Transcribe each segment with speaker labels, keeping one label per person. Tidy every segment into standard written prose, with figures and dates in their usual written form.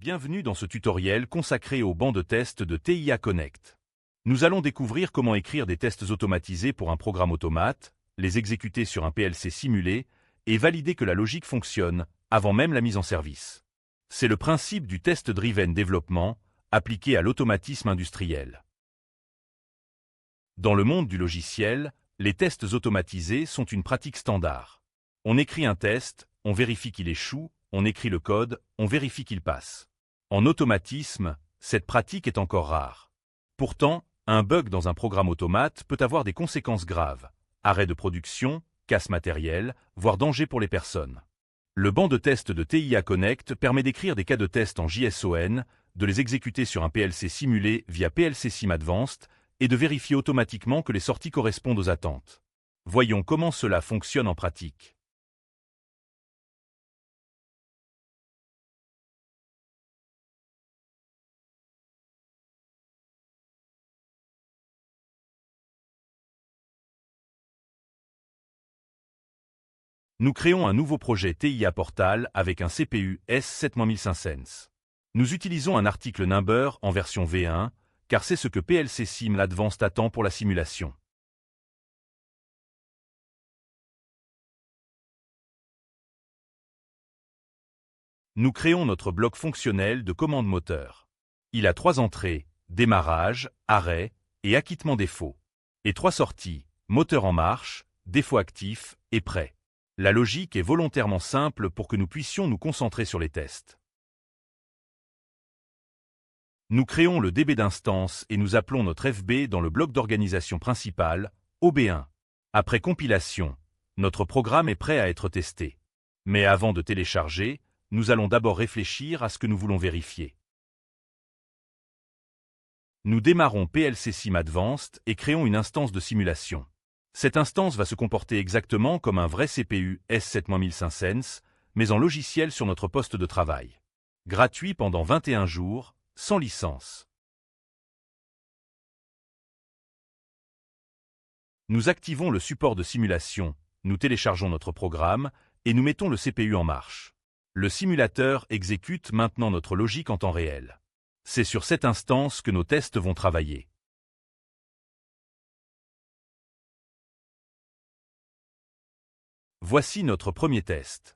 Speaker 1: Bienvenue dans ce tutoriel consacré au banc de test de TIA Connect. Nous allons découvrir comment écrire des tests automatisés pour un programme automate, les exécuter sur un PLC simulé et valider que la logique fonctionne avant même la mise en service. C'est le principe du test-driven développement appliqué à l'automatisme industriel. Dans le monde du logiciel, les tests automatisés sont une pratique standard. On écrit un test, on vérifie qu'il échoue, on écrit le code, on vérifie qu'il passe. En automatisme, cette pratique est encore rare. Pourtant, un bug dans un programme automate peut avoir des conséquences graves. Arrêt de production, casse matérielle, voire danger pour les personnes. Le banc de test de TIA Connect permet d'écrire des cas de test en JSON, de les exécuter sur un PLC simulé via PLC Sim Advanced et de vérifier automatiquement que les sorties correspondent aux attentes. Voyons comment cela fonctionne en pratique. Nous créons un nouveau projet TIA Portal avec un CPU S7500. Nous utilisons un article Number en version V1, car c'est ce que PLC Sim Advanced attend pour la simulation. Nous créons notre bloc fonctionnel de commande moteur. Il a 3 entrées, démarrage, arrêt et acquittement défaut. Et 3 sorties, moteur en marche, défaut actif et prêt. La logique est volontairement simple pour que nous puissions nous concentrer sur les tests. Nous créons le DB d'instance et nous appelons notre FB dans le bloc d'organisation principal, OB1. Après compilation, notre programme est prêt à être testé. Mais avant de télécharger, nous allons d'abord réfléchir à ce que nous voulons vérifier. Nous démarrons PLC Sim Advanced et créons une instance de simulation. Cette instance va se comporter exactement comme un vrai CPU S7500, mais en logiciel sur notre poste de travail. Gratuit pendant 21 jours, sans licence. Nous activons le support de simulation, nous téléchargeons notre programme et nous mettons le CPU en marche. Le simulateur exécute maintenant notre logique en temps réel. C'est sur cette instance que nos tests vont travailler. Voici notre premier test.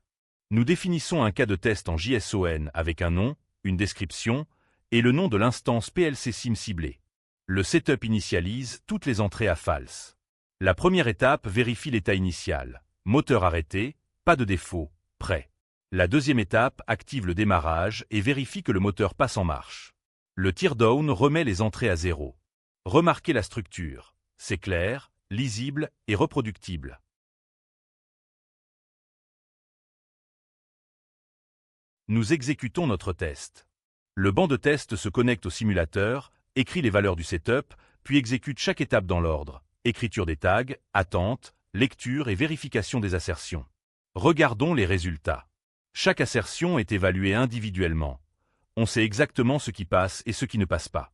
Speaker 1: Nous définissons un cas de test en JSON avec un nom, une description et le nom de l'instance PLC Sim ciblée. Le setup initialise toutes les entrées à false. La première étape vérifie l'état initial. Moteur arrêté, pas de défaut, prêt. La deuxième étape active le démarrage et vérifie que le moteur passe en marche. Le teardown remet les entrées à 0. Remarquez la structure. C'est clair, lisible et reproductible. Nous exécutons notre test. Le banc de test se connecte au simulateur, écrit les valeurs du setup, puis exécute chaque étape dans l'ordre. Écriture des tags, attente, lecture et vérification des assertions. Regardons les résultats. Chaque assertion est évaluée individuellement. On sait exactement ce qui passe et ce qui ne passe pas.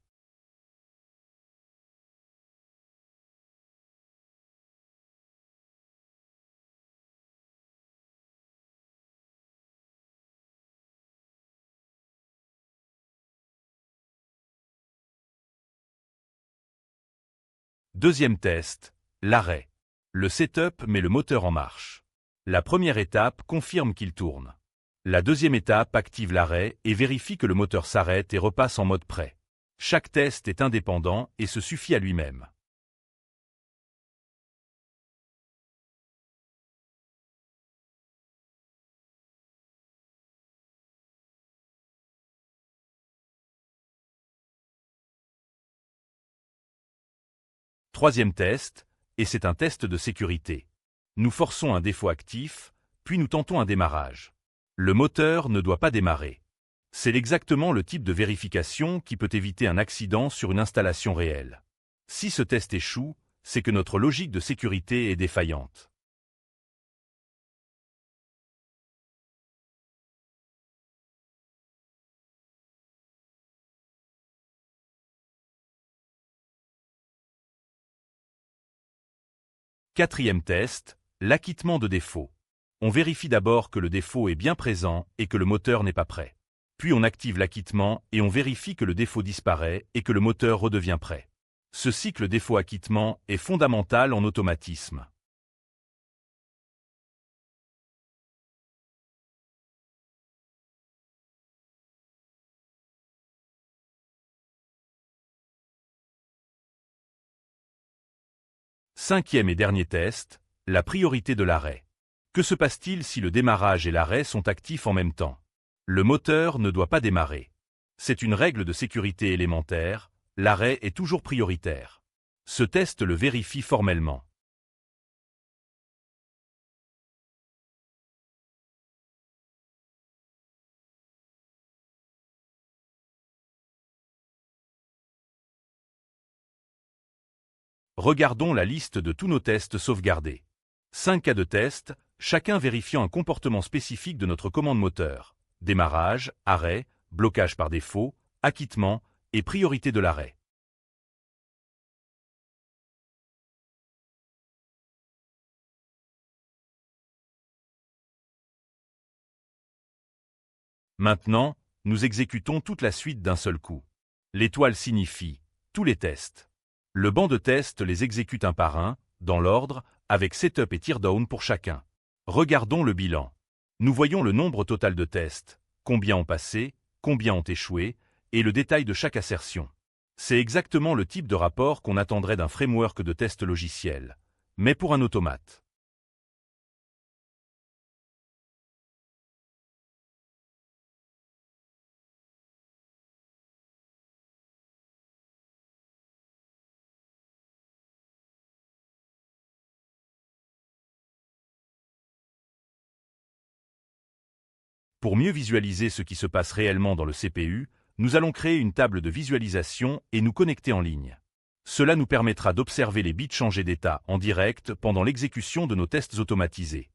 Speaker 1: Deuxième test, l'arrêt. Le setup met le moteur en marche. La première étape confirme qu'il tourne. La deuxième étape active l'arrêt et vérifie que le moteur s'arrête et repasse en mode prêt. Chaque test est indépendant et se suffit à lui-même. Troisième test, et c'est un test de sécurité. Nous forçons un défaut actif, puis nous tentons un démarrage. Le moteur ne doit pas démarrer. C'est exactement le type de vérification qui peut éviter un accident sur une installation réelle. Si ce test échoue, c'est que notre logique de sécurité est défaillante. Quatrième test, l'acquittement de défaut. On vérifie d'abord que le défaut est bien présent et que le moteur n'est pas prêt. Puis on active l'acquittement et on vérifie que le défaut disparaît et que le moteur redevient prêt. Ce cycle défaut-acquittement est fondamental en automatisme. Cinquième et dernier test, la priorité de l'arrêt. Que se passe-t-il si le démarrage et l'arrêt sont actifs en même temps? Le moteur ne doit pas démarrer. C'est une règle de sécurité élémentaire, l'arrêt est toujours prioritaire. Ce test le vérifie formellement. Regardons la liste de tous nos tests sauvegardés. 5 cas de test, chacun vérifiant un comportement spécifique de notre commande moteur. Démarrage, arrêt, blocage par défaut, acquittement et priorité de l'arrêt. Maintenant, nous exécutons toute la suite d'un seul coup. L'étoile signifie tous les tests. Le banc de test les exécute un par un, dans l'ordre, avec setup et teardown pour chacun. Regardons le bilan. Nous voyons le nombre total de tests, combien ont passé, combien ont échoué, et le détail de chaque assertion. C'est exactement le type de rapport qu'on attendrait d'un framework de test logiciel, mais pour un automate. Pour mieux visualiser ce qui se passe réellement dans le CPU, nous allons créer une table de visualisation et nous connecter en ligne. Cela nous permettra d'observer les bits changer d'état en direct pendant l'exécution de nos tests automatisés.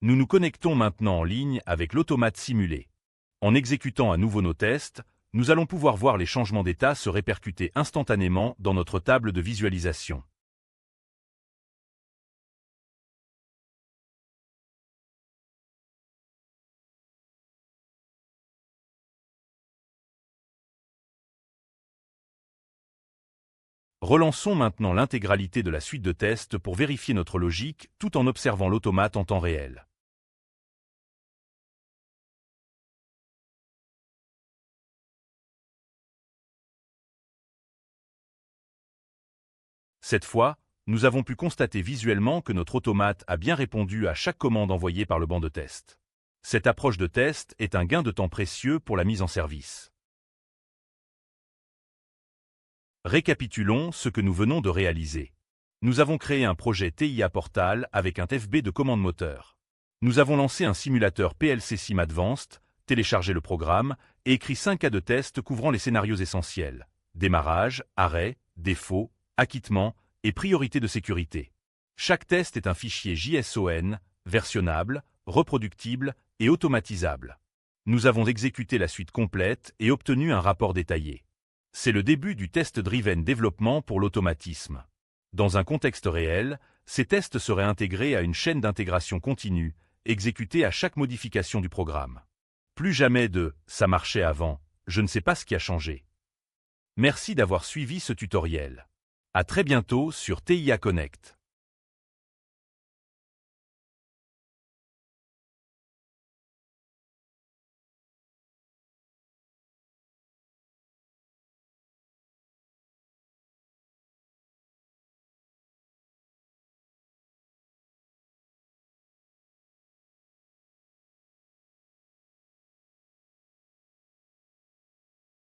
Speaker 1: Nous nous connectons maintenant en ligne avec l'automate simulé. En exécutant à nouveau nos tests, nous allons pouvoir voir les changements d'état se répercuter instantanément dans notre table de visualisation. Relançons maintenant l'intégralité de la suite de tests pour vérifier notre logique tout en observant l'automate en temps réel. Cette fois, nous avons pu constater visuellement que notre automate a bien répondu à chaque commande envoyée par le banc de test. Cette approche de test est un gain de temps précieux pour la mise en service. Récapitulons ce que nous venons de réaliser. Nous avons créé un projet TIA Portal avec un FB de commande moteur. Nous avons lancé un simulateur PLC Sim Advanced, téléchargé le programme et écrit 5 cas de test couvrant les scénarios essentiels: démarrage, arrêt, défaut, acquittement et priorité de sécurité. Chaque test est un fichier JSON, versionnable, reproductible et automatisable. Nous avons exécuté la suite complète et obtenu un rapport détaillé. C'est le début du test-driven développement pour l'automatisme. Dans un contexte réel, ces tests seraient intégrés à une chaîne d'intégration continue, exécutée à chaque modification du programme. Plus jamais de « ça marchait avant, je ne sais pas ce qui a changé ». Merci d'avoir suivi ce tutoriel. À très bientôt sur TIA Connect.